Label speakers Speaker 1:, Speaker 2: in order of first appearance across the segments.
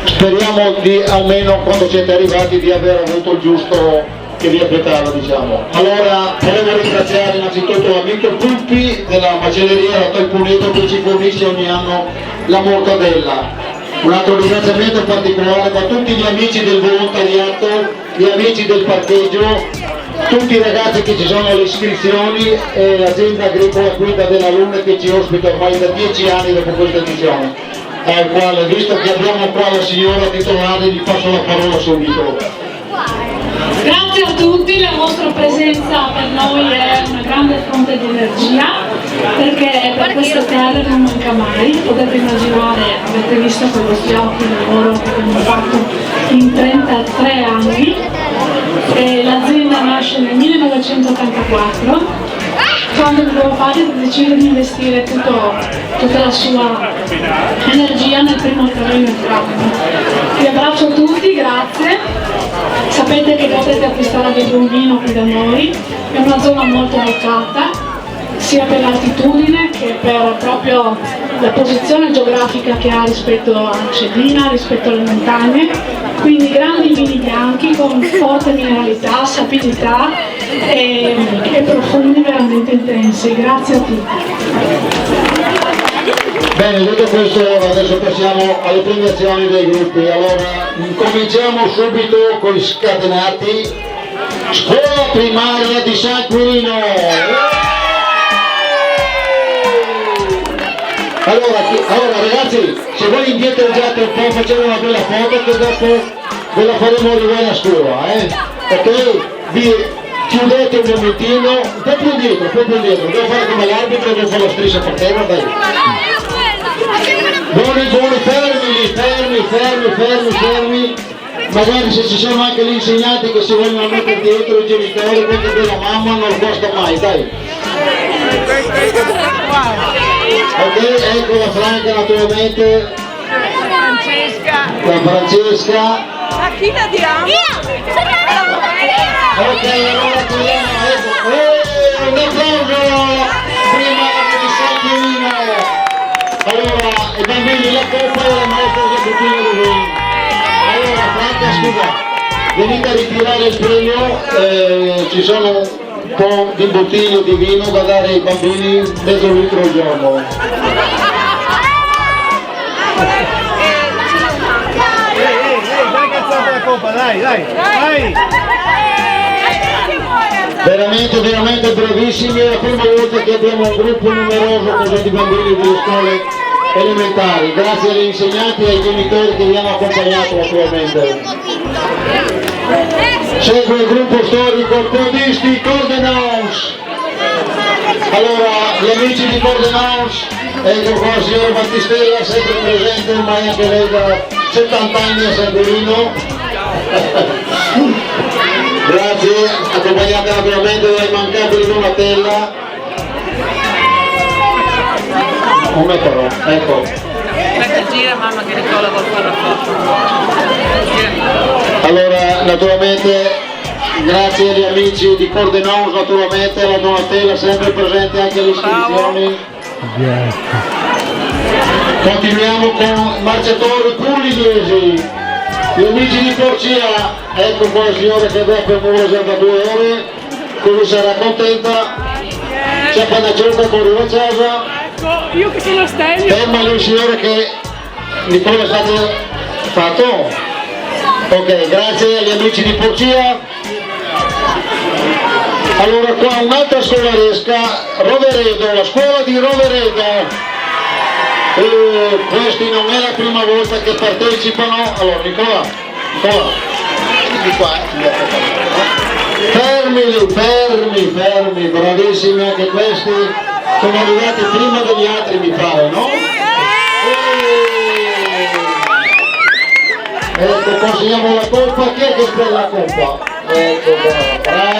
Speaker 1: speriamo di, almeno quando siete arrivati, di aver avuto il giusto che vi aspettava, diciamo. Allora volevo ringraziare innanzitutto l'amico Puppi della macelleria La Toi Puleto che ci fornisce ogni anno la mortadella. Un altro ringraziamento particolare a tutti gli amici del volontariato, gli amici del parcheggio, tutti i ragazzi che ci sono alle iscrizioni e l'azienda agricola Quinta della Luna che ci ospita ormai da 10 anni dopo questa edizione. Al quale, visto che abbiamo qua la signora titolare, gli passo la parola subito.
Speaker 2: Grazie a tutti, la vostra presenza per noi è una grande fonte di energia, perché per queste terre non manca mai. Potete immaginare, avete visto con i vostri occhi il lavoro che abbiamo fatto in 33 anni. L'azienda nasce nel 1984, quando il mio padre decide di investire tutta la sua energia nel primo terreno entrato. Vi abbraccio tutti, grazie. Sapete che potete acquistare del buon vino qui da noi, è una zona molto vocata, sia per l'altitudine che per proprio la posizione geografica che ha rispetto a Cedina, rispetto alle montagne, quindi grandi vini bianchi con forte mineralità, sapidità e profundi veramente intensi. Grazie a tutti.
Speaker 1: Bene, detto questo, adesso passiamo alle premiazioni dei gruppi. Allora, cominciamo subito con i scatenati. Scuola primaria di San Quirino. Allora ragazzi, se voi indietreggiate un po', facciamo una bella foto che dopo ve la faremo arrivare a scuola, ok? Vi chiudete un momentino, un po' più indietro, devo fare come l'arbitro, devo fare la striscia per terra, dai. Buoni, fermi. Magari se ci sono anche gli insegnanti che si vogliono mettere dietro, i genitori, perché della mamma non costa mai, dai. Ok, ecco la Franca naturalmente. La Francesca.
Speaker 3: A chi la diamo?
Speaker 1: Ok, allora chiudiamo, ecco. Un applauso! Prima di San Quirino. Allora, i bambini la coppa e la maestra esecutiva di Vino. Allora, Franca, scusa, venite a ritirare il premio, ci sono un po' di bottiglie di vino da dare ai bambini, mezzo litro al giorno.
Speaker 4: Dai cazzata la coppa, dai!
Speaker 1: Veramente bravissimi, è la prima volta che abbiamo un gruppo numeroso così di bambini delle scuole elementari, grazie agli insegnanti e ai genitori che vi hanno accompagnato naturalmente. Segue il gruppo storico Podisti Cordenons. Allora, gli amici di Cordenons, ecco qua il signor Battistella, sempre presente, ormai anche lei da 70 anni a San Quirino. Grazie, accompagnata naturalmente dall'immancabile Donatella. Come però, ecco.
Speaker 3: Aspetta, gira mamma che Nicola vuol fare la foto.
Speaker 1: Allora, naturalmente, grazie agli amici di Cordenons, naturalmente, alla Donatella sempre presente anche alle iscrizioni. Continuiamo con marciatori pugliesi, gli amici di Porcia, ecco qua la signora che dopo muore da 2 ore, così sarà contenta, c'è Panacciocca con la casa.
Speaker 3: Io che sono Stelio.
Speaker 1: Ferma lì signore che Nicola è stato fatto. Ok, grazie agli amici di Porcia. Allora qua un'altra scolaresca, Roveredo, la scuola di Roveredo. Questi non è la prima volta che partecipano. Allora Nicola, di qua. Fermi, bravissimi anche questi. Sono arrivati prima degli altri mi pare, no? Ecco, consegniamo la coppa, chi è che spera la coppa? Ecco qua, bravi.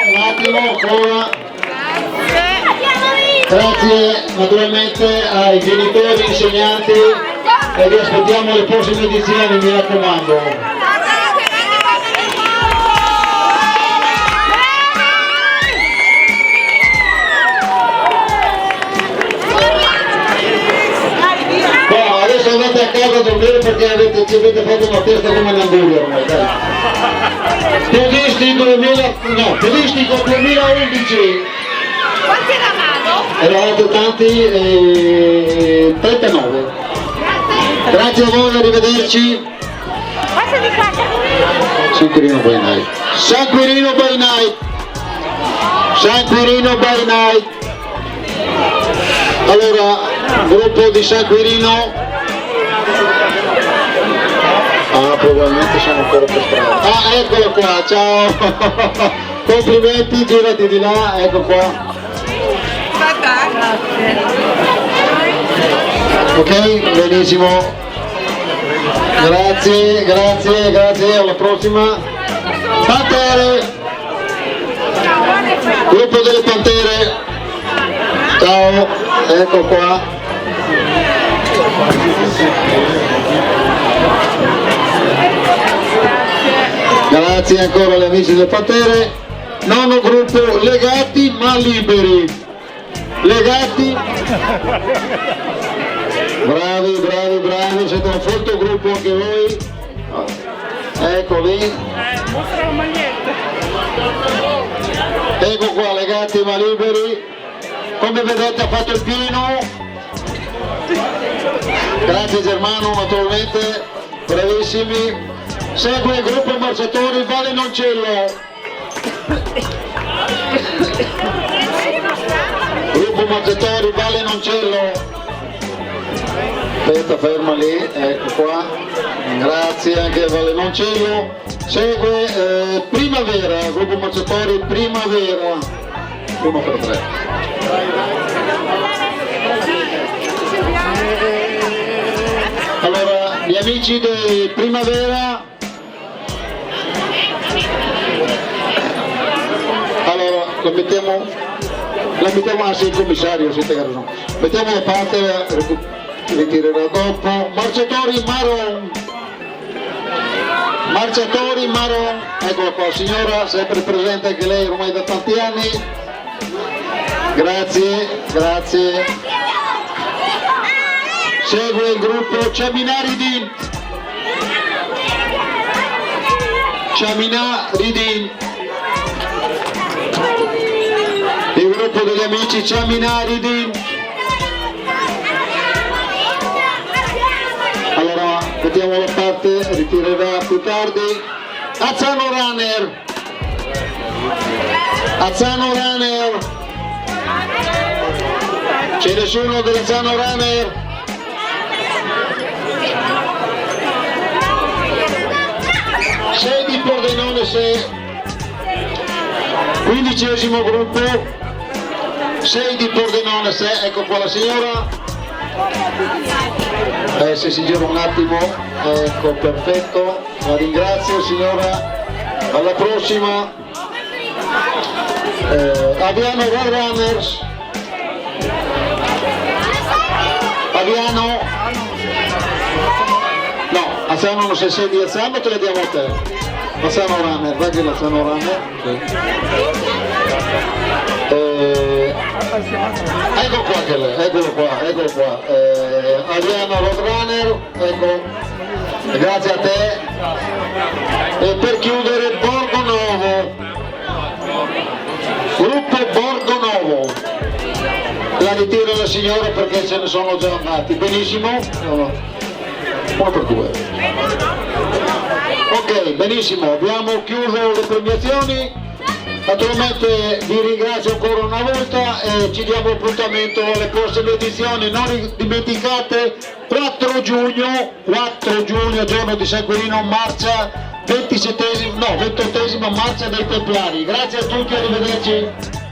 Speaker 1: Un attimo, ancora. Grazie naturalmente ai genitori, insegnanti e vi aspettiamo alle prossime edizioni, mi raccomando. andate a casa a dormire perché ci avete fatto una testa come un anguria ormai, dai. Tedesco 2011.
Speaker 3: Quanti eravamo?
Speaker 1: Eravate tanti, 39. Grazie a voi, arrivederci.
Speaker 3: Passa di qua.
Speaker 1: San Quirino by night. San Quirino by night. San Quirino by night. Allora, gruppo di San Quirino. Ah, probabilmente sono ancora per strada. Ah, eccolo qua, ciao. Complimenti, girati di là, ecco qua. Ok, benissimo. Grazie, grazie, grazie, alla prossima. Pantere! Gruppo delle Pantere. Ciao, ecco qua. Grazie ancora agli amici delle Pantere. Nono gruppo, legati ma liberi. Legati. Bravi, bravi, bravi, siete un folto gruppo anche voi. Ecco lì.
Speaker 3: Mostra la maglietta.
Speaker 1: Ecco qua, legati ma liberi. Come vedete ha fatto il pieno. Grazie Germano, naturalmente, bravissimi. Segue il gruppo marciatori Valle Noncello. Gruppo marciatori Valle Noncello. Aspetta, ferma lì, ecco qua. Grazie anche a Valle Noncello. Segue Primavera, gruppo marciatori Primavera. 1x3. Allora, gli amici di Primavera. Allora, la mettiamo anche il commissario, siete carono. Mettiamo da parte, ritirerà dopo. Marciatori Maron, eccola qua, signora, sempre presente anche lei ormai da tanti anni. Grazie, grazie. Segue il gruppo Ciaminaridin. Il gruppo degli amici Ciaminaridin. Allora, mettiamo da parte, ritirerà più tardi. Azzano Runner. C'è nessuno dell'Azzano Runner? Sei di Pordenone, 15° gruppo, 6 di Pordenone, 6, ecco qua la signora. Se si gira un attimo, ecco, perfetto, la ringrazio signora, alla prossima. Aviano Road Runners. Aviano. No, Azzano non sei di Azzano, te le diamo a te. Azzano Runner, vai che l'Azzano Runner. Sì. Ecco qua che lei, eccolo qua. Aviano Road Runner, ecco. Grazie a te. E per chiudere Borgo Novo. Gruppo Borgo Novo. La ritiro la signora perché ce ne sono già andati. Benissimo. 1x2. Ok, benissimo, abbiamo chiuso le premiazioni. Naturalmente vi ringrazio ancora una volta e ci diamo appuntamento alle prossime edizioni. Non dimenticate 4 giugno, giorno di San Quirino, marcia 28esima marcia dei Templari. Grazie a tutti, arrivederci.